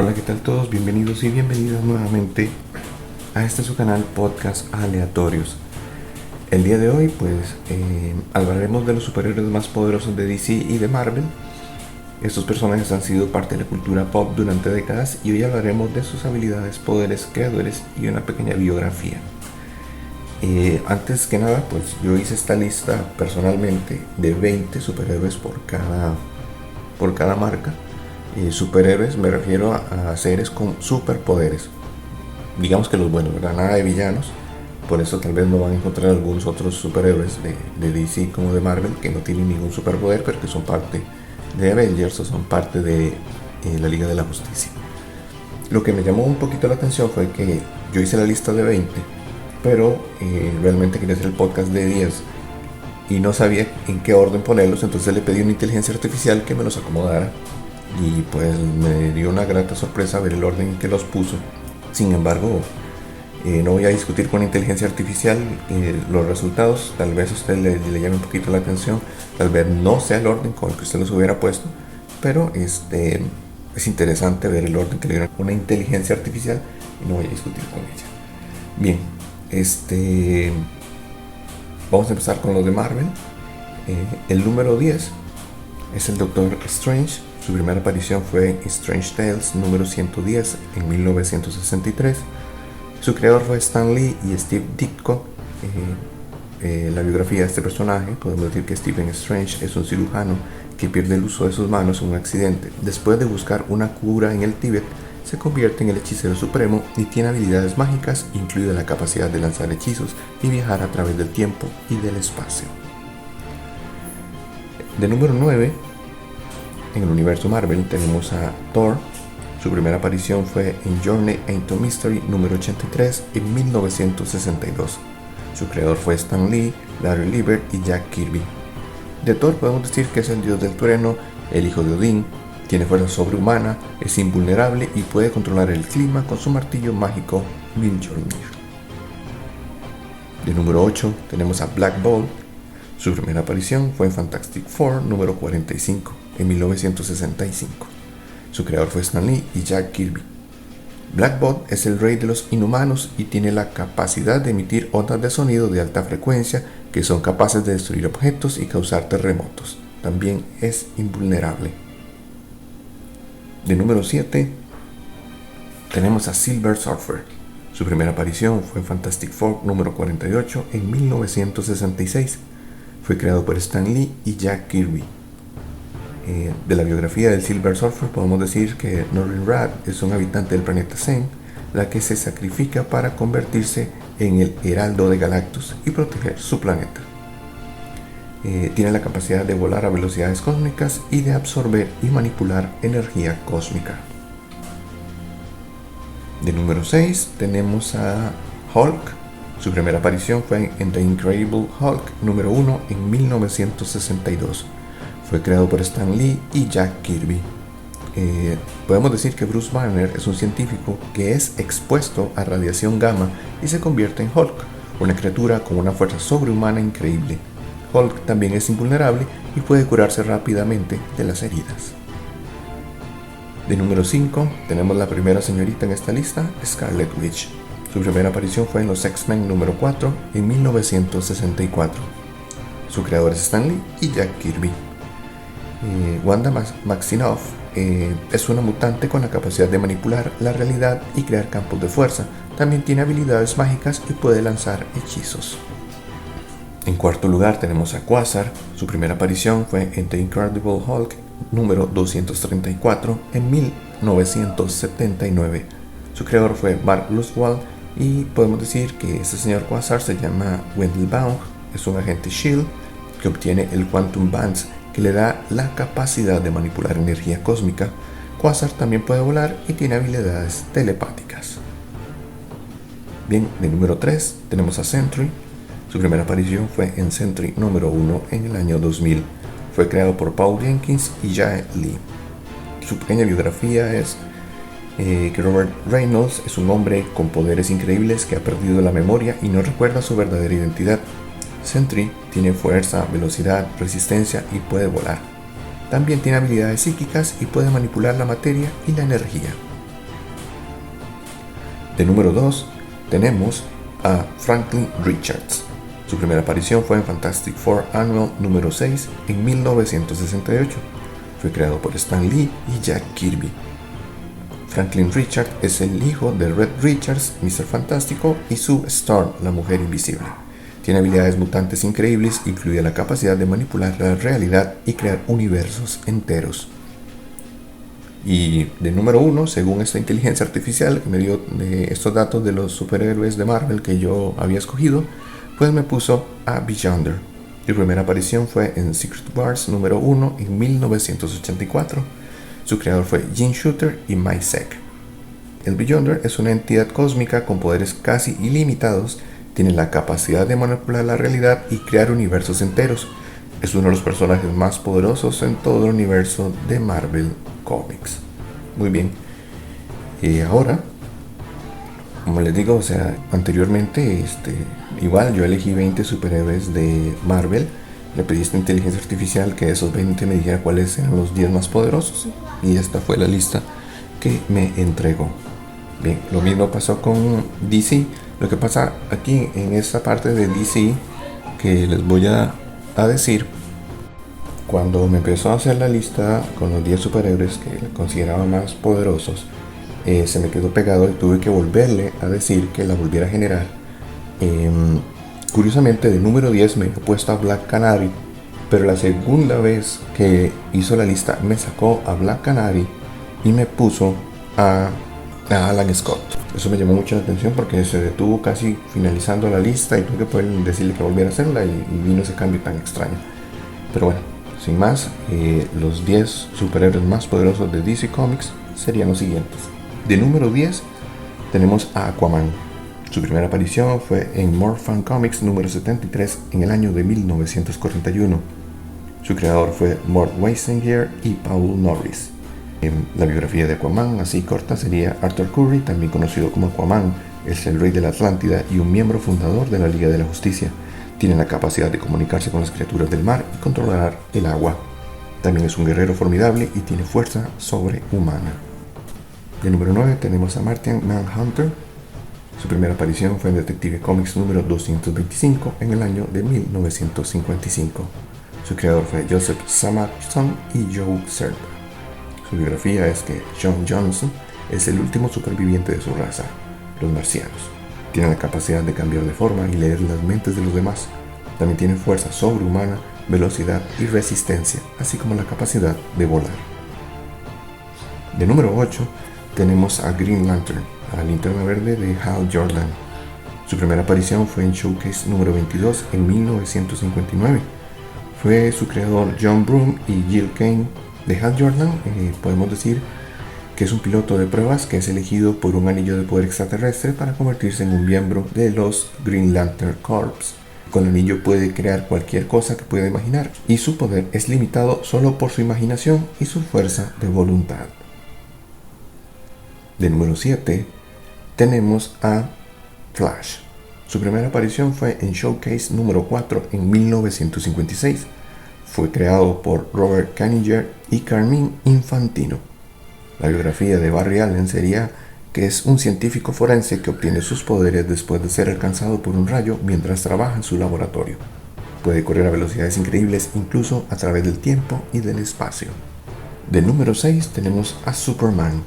Hola, ¿qué tal todos? Bienvenidos y bienvenidas nuevamente a este su canal Podcast Aleatorios. El día de hoy hablaremos de los superhéroes más poderosos de DC y de Marvel. Estos personajes han sido parte de la cultura pop durante décadas y hoy hablaremos de sus habilidades, poderes, creadores y una pequeña biografía. Antes que nada, yo hice esta lista personalmente de 20 superhéroes por cada marca. Superhéroes me refiero a seres con superpoderes, digamos que los buenos, ¿verdad? Nada de villanos. Por eso tal vez no van a encontrar algunos otros superhéroes de DC como de Marvel que no tienen ningún superpoder, pero que son parte de Avengers o son parte de la Liga de la Justicia. Lo que me llamó un poquito la atención fue que yo hice la lista de 20, pero realmente quería hacer el podcast de 10 y no sabía en qué orden ponerlos. Entonces le pedí a una inteligencia artificial que me los acomodara y pues me dio una grata sorpresa ver el orden en que los puso. Sin embargo, no voy a discutir con inteligencia artificial los resultados. Tal vez a usted le llame un poquito la atención, tal vez no sea el orden con el que usted los hubiera puesto, pero es interesante ver el orden que le dieron una inteligencia artificial y no voy a discutir con ella. Bien, vamos a empezar con los de Marvel. El número 10 es el Doctor Strange. Su primera aparición fue en Strange Tales número 110 en 1963. Su creador fue Stan Lee y Steve Ditko. La biografía de este personaje, podemos decir que Stephen Strange es un cirujano que pierde el uso de sus manos en un accidente. Después de buscar una cura en el Tíbet, se convierte en el hechicero supremo y tiene habilidades mágicas, incluida la capacidad de lanzar hechizos y viajar a través del tiempo y del espacio. De número 9, en el universo Marvel tenemos a Thor. Su primera aparición fue en Journey into Mystery número 83 en 1962. Su creador fue Stan Lee, Larry Lieber y Jack Kirby. De Thor podemos decir que es el dios del trueno, el hijo de Odín, tiene fuerza sobrehumana, es invulnerable y puede controlar el clima con su martillo mágico Mjolnir. De número 8 tenemos a Black Bolt. Su primera aparición fue en Fantastic Four número 45 en 1965. Su creador fue Stan Lee y Jack Kirby. Black Bolt es el rey de los inhumanos y tiene la capacidad de emitir ondas de sonido de alta frecuencia que son capaces de destruir objetos y causar terremotos. También es invulnerable. De número 7 tenemos a Silver Surfer. Su primera aparición fue en Fantastic Four número 48 en 1966. Fue creado por Stan Lee y Jack Kirby. De la biografía del Silver Surfer podemos decir que Norrin Radd es un habitante del planeta Zen, la que se sacrifica para convertirse en el Heraldo de Galactus y proteger su planeta. Tiene la capacidad de volar a velocidades cósmicas y de absorber y manipular energía cósmica. De número 6 tenemos a Hulk. Su primera aparición fue en The Incredible Hulk número 1 en 1962. Fue creado por Stan Lee y Jack Kirby. Podemos decir que Bruce Banner es un científico que es expuesto a radiación gamma y se convierte en Hulk, una criatura con una fuerza sobrehumana increíble. Hulk también es invulnerable y puede curarse rápidamente de las heridas. De número 5 tenemos la primera señorita en esta lista, Scarlet Witch. Su primera aparición fue en los X-Men número 4 en 1964. Su creador es Stan Lee y Jack Kirby. Wanda Maximoff es una mutante con la capacidad de manipular la realidad y crear campos de fuerza. También tiene habilidades mágicas y puede lanzar hechizos. En cuarto lugar tenemos a Quasar. Su primera aparición fue en The Incredible Hulk número 234 en 1979. Su creador fue Mark Luswald y podemos decir que este señor Quasar se llama Wendell Baum. Es un agente S.H.I.E.L.D. que obtiene el Quantum Bands, que le da la capacidad de manipular energía cósmica. Quasar también puede volar y tiene habilidades telepáticas. Bien, de número 3 tenemos a Sentry. Su primera aparición fue en Sentry número 1 en el año 2000. Fue creado por Paul Jenkins y Jae Lee. Su pequeña biografía es que Robert Reynolds es un hombre con poderes increíbles que ha perdido la memoria y no recuerda su verdadera identidad. Sentry tiene fuerza, velocidad, resistencia y puede volar. También tiene habilidades psíquicas y puede manipular la materia y la energía. De número 2 tenemos a Franklin Richards. Su primera aparición fue en Fantastic Four Annual número 6 en 1968. Fue creado por Stan Lee y Jack Kirby. Franklin Richards es el hijo de Red Richards, Mr. Fantástico, y Sue Storm, la mujer invisible. Tiene habilidades mutantes increíbles, incluida la capacidad de manipular la realidad y crear universos enteros. Y de número 1, según esta inteligencia artificial que me dio estos datos de los superhéroes de Marvel que yo había escogido, pues me puso a Beyonder. Su primera aparición fue en Secret Wars número 1 en 1984. Su creador fue Jim Shooter y Mike Zeck. El Beyonder es una entidad cósmica con poderes casi ilimitados, tiene la capacidad de manipular la realidad y crear universos enteros. Es uno de los personajes más poderosos en todo el universo de Marvel Comics. Muy bien. Y ahora, como les digo, anteriormente, igual yo elegí 20 superhéroes de Marvel. Le pedí a esta inteligencia artificial que esos 20 me dijera cuáles eran los 10 más poderosos. Y esta fue la lista que me entregó. Bien, lo mismo pasó con DC. Lo que pasa aquí en esta parte de DC que les voy a decir, cuando me empezó a hacer la lista con los 10 superhéroes que consideraba más poderosos, se me quedó pegado y tuve que volverle a decir que la volviera a generar. Curiosamente, de número 10 me he puesto a Black Canary, pero la segunda vez que hizo la lista me sacó a Black Canary y me puso a Alan Scott. Eso me llamó mucho la atención porque se detuvo casi finalizando la lista y tuve que poder decirle que volviera a hacerla y vino ese cambio tan extraño. Pero bueno, sin más, los 10 superhéroes más poderosos de DC Comics serían los siguientes. De número 10 tenemos a Aquaman. Su primera aparición fue en Morphin Comics número 73 en el año de 1941. Su creador fue Mort Weisinger y Paul Norris. La biografía de Aquaman, así corta, sería Arthur Curry, también conocido como Aquaman, es el rey de la Atlántida y un miembro fundador de la Liga de la Justicia. Tiene la capacidad de comunicarse con las criaturas del mar y controlar el agua. También es un guerrero formidable y tiene fuerza sobrehumana. De número 9 tenemos a Martian Manhunter. Su primera aparición fue en Detective Comics número 225 en el año de 1955. Su creador fue Joseph Sampson y Joe Serpa. Su biografía es que John Johnson es el último superviviente de su raza, los marcianos. Tiene la capacidad de cambiar de forma y leer las mentes de los demás. También tiene fuerza sobrehumana, velocidad y resistencia, así como la capacidad de volar. De número 8 tenemos a Green Lantern, a la Linterna Verde de Hal Jordan. Su primera aparición fue en Showcase número 22 en 1959. Fue su creador John Broome y Gil Kane. De Hal Jordan podemos decir que es un piloto de pruebas que es elegido por un anillo de poder extraterrestre para convertirse en un miembro de los Green Lantern Corps. Con el anillo puede crear cualquier cosa que pueda imaginar y su poder es limitado solo por su imaginación y su fuerza de voluntad. De número 7 tenemos a Flash. Su primera aparición fue en Showcase número 4 en 1956. Fue creado por Robert Kanigher y Carmine Infantino. La biografía de Barry Allen sería que es un científico forense que obtiene sus poderes después de ser alcanzado por un rayo mientras trabaja en su laboratorio. Puede correr a velocidades increíbles incluso a través del tiempo y del espacio. De número 6 tenemos a Superman.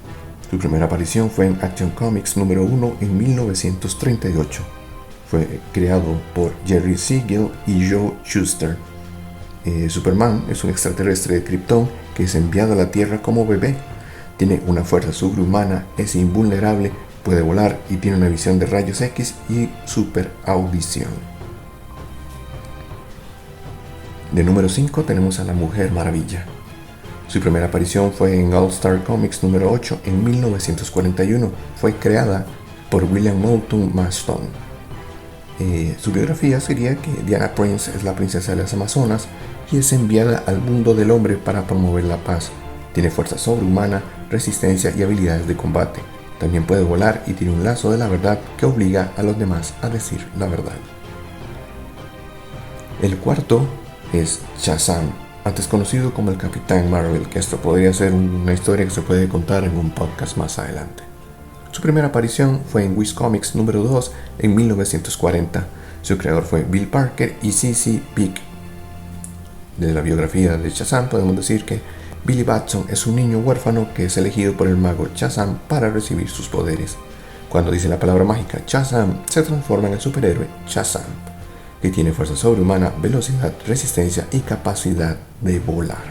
Su primera aparición fue en Action Comics número 1 en 1938. Fue creado por Jerry Siegel y Joe Shuster. Superman es un extraterrestre de Krypton que es enviado a la Tierra como bebé. Tiene una fuerza sobrehumana, es invulnerable, puede volar y tiene una visión de rayos X y super audición. De número 5 tenemos a la Mujer Maravilla. Su primera aparición fue en All Star Comics número 8 en 1941. Fue creada por William Moulton Marston. Su biografía sería que Diana Prince es la princesa de las Amazonas y es enviada al mundo del hombre para promover la paz. Tiene fuerza sobrehumana, resistencia y habilidades de combate. También puede volar y tiene un lazo de la verdad que obliga a los demás a decir la verdad. El cuarto es Shazam, antes conocido como el Capitán Marvel, que esto podría ser una historia que se puede contar en un podcast más adelante. Su primera aparición fue en Wiz Comics número 2 en 1940. Su creador fue Bill Parker y C.C. Peake. De la biografía de Shazam podemos decir que Billy Batson es un niño huérfano que es elegido por el mago Shazam para recibir sus poderes. Cuando dice la palabra mágica Shazam, se transforma en el superhéroe Shazam, que tiene fuerza sobrehumana, velocidad, resistencia y capacidad de volar.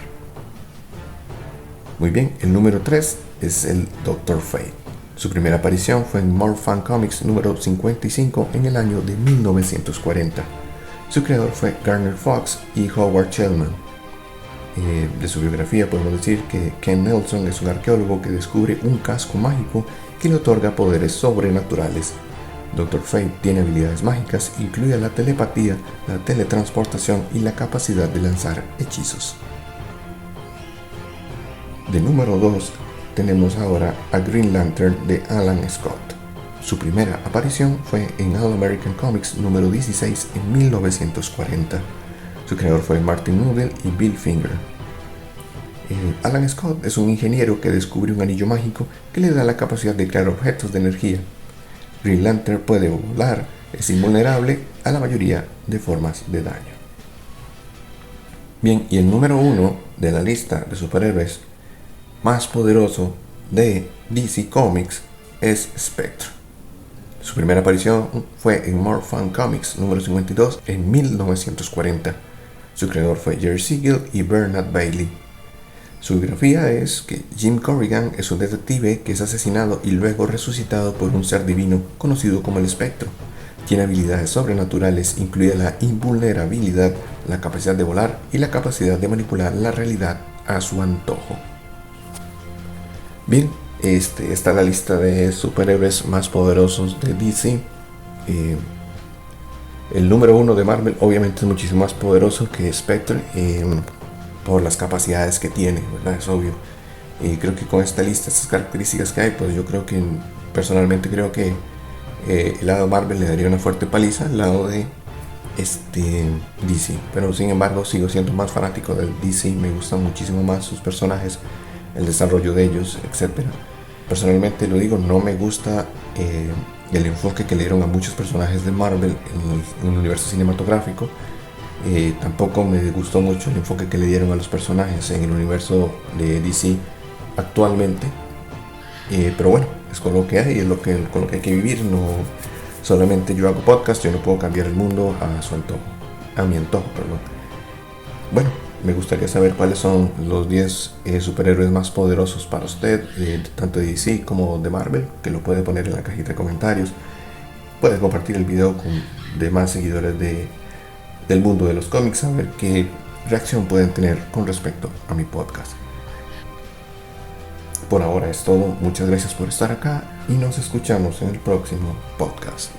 Muy bien, el número 3 es el Dr. Fate. Su primera aparición fue en More Fun Comics número 55 en el año de 1940. Su creador fue Garner Fox y Howard Shellman. De su biografía podemos decir que Ken Nelson es un arqueólogo que descubre un casco mágico que le otorga poderes sobrenaturales. Dr. Fate tiene habilidades mágicas, incluida la telepatía, la teletransportación y la capacidad de lanzar hechizos. De número 2 tenemos ahora a Green Lantern de Alan Scott. Su primera aparición fue en All American Comics número 16 en 1940. Su creador fue Martin Nudel y Bill Finger. Alan Scott es un ingeniero que descubre un anillo mágico que le da la capacidad de crear objetos de energía. Green Lantern puede volar, es invulnerable a la mayoría de formas de daño. Bien, y el número 1 de la lista de superhéroes más poderoso de DC Comics es Spectre. Su primera aparición fue en More Fun Comics número 52 en 1940. Su creador fue Jerry Siegel y Bernard Bailey. Su biografía es que Jim Corrigan es un detective que es asesinado y luego resucitado por un ser divino conocido como el Espectro. Tiene habilidades sobrenaturales, incluida la invulnerabilidad, la capacidad de volar y la capacidad de manipular la realidad a su antojo. Bien, está la lista de superhéroes más poderosos de DC. El número 1 de Marvel obviamente es muchísimo más poderoso que Spectre por las capacidades que tiene, ¿verdad? Es obvio. Y creo que con esta lista, estas características que hay, pues yo creo que personalmente creo que el lado de Marvel le daría una fuerte paliza al lado de DC. Pero sin embargo sigo siendo más fanático del DC, me gustan muchísimo más sus personajes, el desarrollo de ellos, etc. Personalmente lo digo, no me gusta el enfoque que le dieron a muchos personajes de Marvel en el universo cinematográfico. Tampoco me gustó mucho el enfoque que le dieron a los personajes en el universo de DC actualmente. Pero bueno, es con lo que hay, es con lo que hay que vivir. No solamente yo hago podcast, yo no puedo cambiar el mundo a mi antojo, perdón. Bueno, me gustaría saber cuáles son los 10 superhéroes más poderosos para usted, tanto de DC como de Marvel, que lo puede poner en la cajita de comentarios. Puede compartir el video con demás seguidores del mundo de los cómics, a ver qué reacción pueden tener con respecto a mi podcast. Por ahora es todo, muchas gracias por estar acá y nos escuchamos en el próximo podcast.